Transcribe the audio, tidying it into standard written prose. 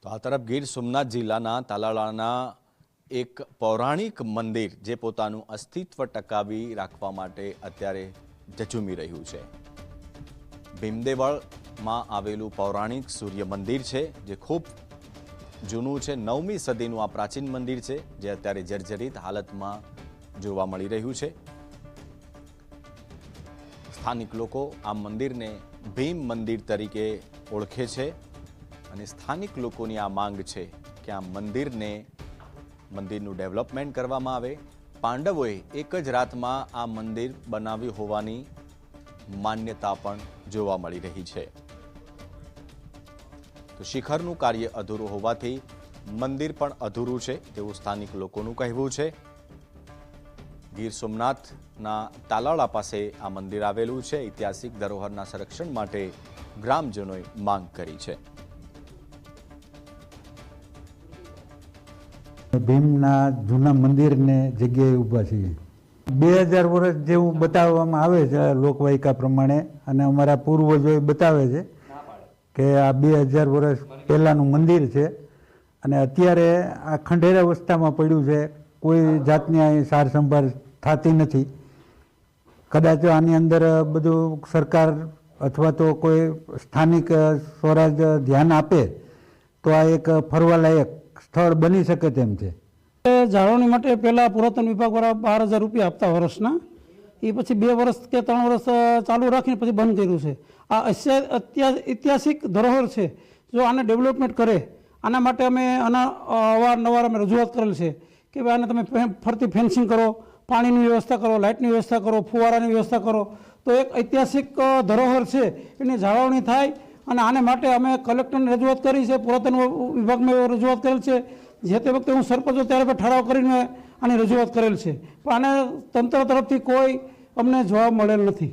તો આ તરફ ગીર સોમનાથ જિલ્લાના તાલાળાના એક પૌરાણિક મંદિર જે પોતાનું અસ્તિત્વ ટકાવી રાખવા માટે અત્યારે ઝઝૂમી રહ્યું છે। ભીમદેવળમાં આવેલું પૌરાણિક સૂર્ય મંદિર છે જે ખૂબ જૂનું છે। 9મી સદીનું આ પ્રાચીન મંદિર છે જે અત્યારે જર્જરિત હાલતમાં જોવા મળી રહ્યું છે। સ્થાનિક લોકો આ મંદિરને ભીમ મંદિર તરીકે ઓળખે છે અને સ્થાનિક લોકોની આ માંગ છે કે આ મંદિરનું ડેવલપમેન્ટ કરવામાં આવે। પાંડવોએ એક જ રાતમાં આ મંદિર બનાવ્યું હોવાની માન્યતા પણ જોવા મળી રહી છે। તો શિખરનું કાર્ય અધૂરું હોવાથી મંદિર પણ અધૂરું છે તેવું સ્થાનિક લોકોનું કહેવું છે। ગીર સોમનાથના તાલાળા પાસે આ મંદિર આવેલું છે। ઐતિહાસિક ધરોહરના સંરક્ષણ માટે ગ્રામજનોએ માંગ કરી છે। ભીમના જૂના મંદિરને જગ્યાએ ઊભા છીએ। 2000 વર્ષ જેવું બતાવવામાં આવે છે લોકવાયકા પ્રમાણે, અને અમારા પૂર્વજોએ બતાવે છે કે આ 2000 વર્ષ પહેલાંનું મંદિર છે અને અત્યારે આ ખંડેર અવસ્થામાં પડ્યું છે। કોઈ જાતની અહીં સાર સંભાળ થતી નથી। કદાચ આની અંદર બધું સરકાર અથવા તો કોઈ સ્થાનિક સ્વરાજ ધ્યાન આપે તો આ એક ફરવાલાયક સ્થળ બની શકે તેમ છે। જાળવણી માટે પહેલાં પુરાતન વિભાગવાળા 12,000 રૂપિયા આપતા વર્ષના, એ પછી 2 વર્ષ કે 3 વર્ષ ચાલુ રાખીને પછી બંધ કર્યું છે। આ ઐતિહાસિક ધરોહર છે, જો આને ડેવલપમેન્ટ કરે આના માટે અમે અવારનવાર અમે રજૂઆત કરેલ છે કે ભાઈ આને તમે ફરતી ફેન્સિંગ કરો, પાણીની વ્યવસ્થા કરો, લાઇટની વ્યવસ્થા કરો, ફુવારાની વ્યવસ્થા કરો, તો એક ઐતિહાસિક ધરોહર છે એની જાળવણી થાય। અને આને માટે અમે કલેક્ટરને રજૂઆત કરી છે, પુરાતન વિભાગમાં રજૂઆત કરેલ છે। જે તે વખતે હું સરપંચ હતો ત્યારે પણ ઠરાવ કરીને આની રજૂઆત કરેલ છે, પણ આને તંત્ર તરફથી કોઈ અમને જવાબ મળેલ નથી।